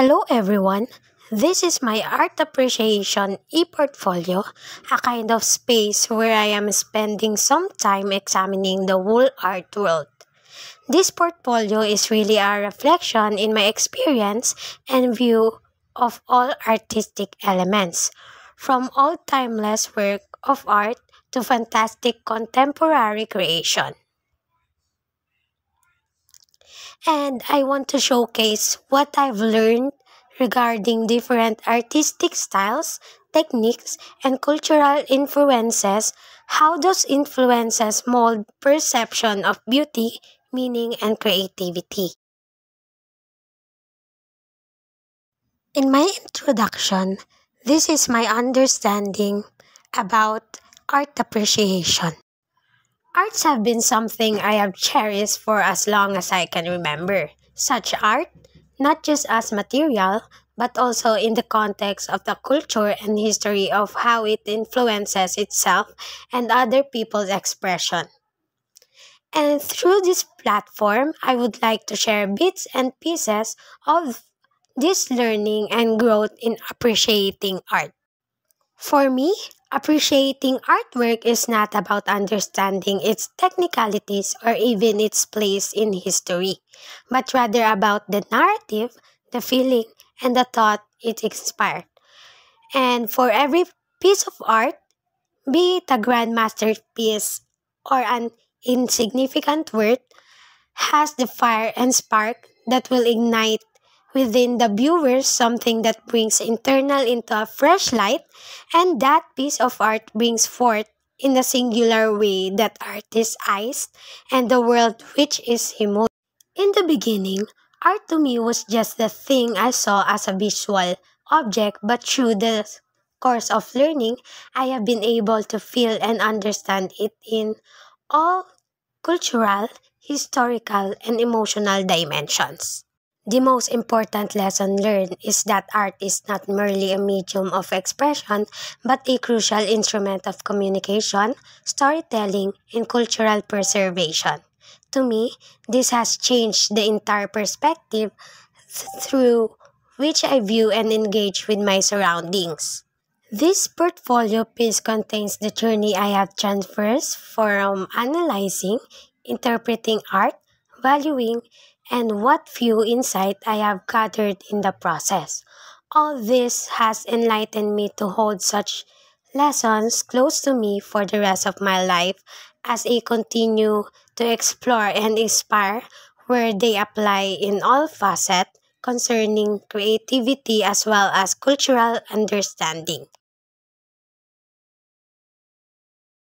Hello everyone. This is my art appreciation e-portfolio, a kind of space where I am spending some time examining the whole art world. This portfolio is really a reflection in my experience and view of all artistic elements, from old timeless work of art to fantastic contemporary creation. And I want to showcase what I've learned regarding different artistic styles, techniques, and cultural influences, how those influences mold perception of beauty, meaning, and creativity. In my introduction, this is my understanding about art appreciation. Arts have been something I have cherished for as long as I can remember. Such art, not just as material, but also in the context of the culture and history of how it influences itself and other people's expression. And through this platform, I would like to share bits and pieces of this learning and growth in appreciating art. For me, appreciating artwork is not about understanding its technicalities or even its place in history, but rather about the narrative, the feeling, and the thought it inspired. And for every piece of art, be it a grand masterpiece or an insignificant work, has the fire and spark that will ignite within the viewer something that brings internal into a fresh light, and that piece of art brings forth in a singular way that artist's eyes and the world which is emotion. In the beginning, art to me was just the thing I saw as a visual object, but through the course of learning, I have been able to feel and understand it in all cultural, historical, and emotional dimensions. The most important lesson learned is that art is not merely a medium of expression, but a crucial instrument of communication, storytelling, and cultural preservation. To me, this has changed the entire perspective through which I view and engage with my surroundings. This portfolio piece contains the journey I have traversed from analyzing, interpreting art, valuing, and what few insight I have gathered in the process. All this has enlightened me to hold such lessons close to me for the rest of my life as I continue to explore and inspire where they apply in all facets concerning creativity as well as cultural understanding.